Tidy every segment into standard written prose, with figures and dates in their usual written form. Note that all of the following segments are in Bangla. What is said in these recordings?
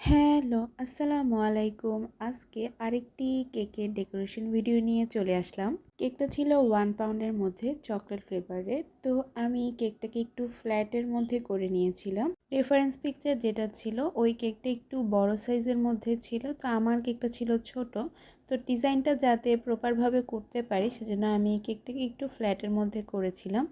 হ্যালো, আসসালামু আলাইকুম। আজকে আরেকটি কেকের ডেকোরেশন ভিডিও নিয়ে চলে আসলাম। কেকটা ছিল 1 পাউন্ডের মধ্যে চকলেট ফ্লেভারের। তো আমি কেকটাকে একটু ফ্ল্যাটের মধ্যে করে নিয়েছিলাম। রেফারেন্স পিকচার যেটা ছিল ওই কেকটা একটু বড় সাইজের মধ্যে ছিল। তো আমার কেকটা ছিল ছোট। তো ডিজাইনটা যাতে প্রপারভাবে করতে পারি সেজন্য আমি কেকটাকে একটু ফ্ল্যাটের মধ্যে করেছিলাম।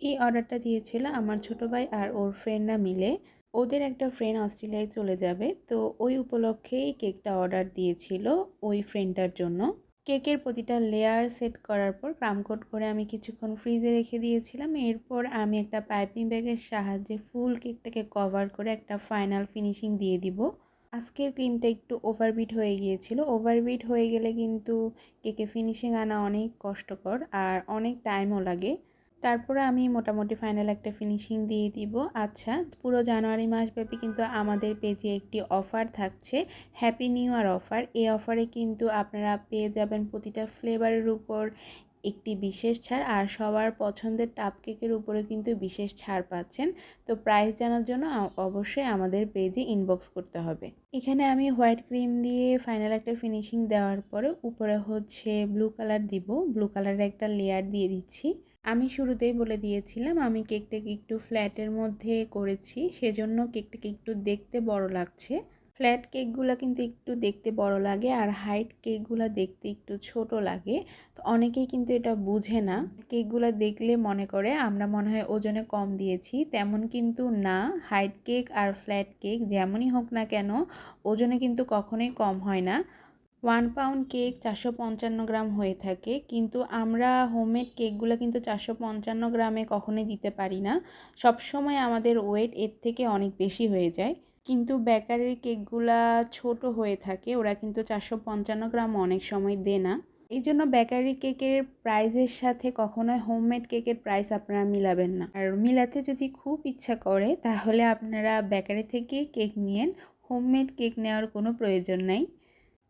এই অর্ডারটা দিয়েছিল আমার ছোট ভাই আর ওর ফ্রেন্ডরা মিলে। ওদের একটা ফ্রেন্ড অস্ট্রেলিয়ায় চলে যাবে, তো ওই উপলক্ষেই কেকটা অর্ডার দিয়েছিল ওই ফ্রেন্ডটার জন্য। কেকের প্রতিটা লেয়ার সেট করার পর ক্রাম কোট করে আমি কিছুক্ষণ ফ্রিজে রেখে দিয়েছিলাম। এরপর আমি একটা পাইপিং ব্যাগের সাহায্যে ফুল কেকটাকে কভার করে একটা ফাইনাল ফিনিশিং দিয়ে দিব। আজকের ক্রিমটা একটু ওভারবিট হয়ে গিয়েছিল। ওভারবিট হয়ে গেলে কিন্তু কেকে ফিনিশিং আনা অনেক কষ্টকর আর অনেক টাইমও লাগে। তারপরে আমি মোটামুটি ফাইনাল একটা ফিনিশিং দিয়ে দিব। আচ্ছা, পুরো জানুয়ারি মাসব্যাপী কিন্তু আমাদের পেজে একটি অফার থাকছে, হ্যাপি নিউ ইয়ার অফার। এই অফারে কিন্তু আপনারা পেয়ে যাবেন প্রতিটা ফ্লেভারের উপর একটি বিশেষ ছাড়, আর সবার পছন্দের টাপ কেকের উপরে কিন্তু বিশেষ ছাড় পাচ্ছেন। তো প্রাইস জানার জন্য অবশ্যই আমাদের পেজে ইনবক্স করতে হবে। এখানে আমি হোয়াইট ক্রিম দিয়ে ফাইনাল একটা ফিনিশিং দেওয়ার পরে উপরে হচ্ছে ব্লু কালার দিব। ব্লু কালারের একটা লেয়ার দিয়ে দিচ্ছি। আমি শুরুতেই বলে দিয়েছিলাম আমি কেকটাকে একটু ফ্ল্যাটের মধ্যে করেছি, সেজন্য কেকটাকে একটু দেখতে বড় লাগছে। ফ্ল্যাট কেকগুলো কিন্তু একটু দেখতে বড় লাগে আর হাইট কেকগুলো দেখতে একটু ছোট লাগে। তো অনেকেই কিন্তু এটা বুঝে না, কেকগুলো দেখলে মনে করে আমরা মনে হয় ওজনে কম দিয়েছি, তেমন কিন্তু না। হাইট কেক আর ফ্ল্যাট কেক যেমনই হোক না কেন ওজনে কিন্তু কখনোই কম হয় না। 1 পাউন্ড কেক 455 গ্রাম হয়ে থাকে, কিন্তু আমরা হোমমেড কেকগুলো কিন্তু 455 গ্রামে কখনোই দিতে পারি না। সবসময় আমাদের ওয়েট এর থেকে অনেক বেশি হয়ে যায়। কিন্তু বেকারির কেকগুলা ছোট হয়ে থাকে, ওরা কিন্তু 455 গ্রাম অনেক সময় দেয় না। এই জন্য বেকারি কেকের প্রাইসের সাথে কখনোই হোমমেড কেকের প্রাইস আপনারা মিলাবেন না। আর মিলাতে যদি খুব ইচ্ছা করে তাহলে আপনারা বেকারি থেকে কেক নিয়েন, হোমমেড কেক নেওয়ার কোনো প্রয়োজন নাই।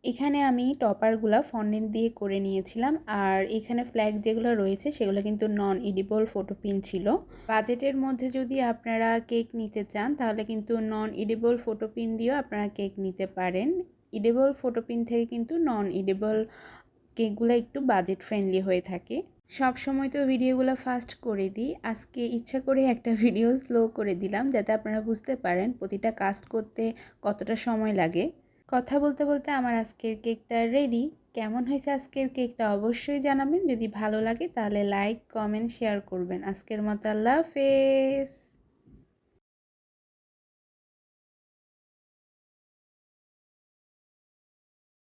এখানে আমি টপারগুলা ফন্ডেন্ট দিয়ে করে নিয়েছিলাম, আর এখানে ফ্ল্যাগ যেগুলো রয়েছে সেগুলো কিন্তু নন এডিবল ফটো পিন ছিল। বাজেটের মধ্যে যদি আপনারা কেক নিতে চান তাহলে কিন্তু নন এডিবল ফটো পিন দিয়েও আপনারা কেক নিতে পারেন। এডিবল ফটো পিন থেকে কিন্তু নন এডিবল কেকগুলো একটু বাজেট ফ্রেন্ডলি হয়ে থাকে। সব সময় তো ভিডিওগুলো ফাস্ট করে দিই, আজকে ইচ্ছা করে একটা ভিডিও স্লো করে দিলাম যাতে আপনারা বুঝতে পারেন প্রতিটা কাস্ট করতে কতটা সময় লাগে। কথা বলতে বলতে আমার আজকের কেকটা রেডি। কেমন হয়েছে আজকের কেকটা অবশ্যই জানাবেন। যদি ভালো লাগে তাহলে লাইক, কমেন্ট, শেয়ার করবেন। আজকের মতো আল্লাহ হাফেজ।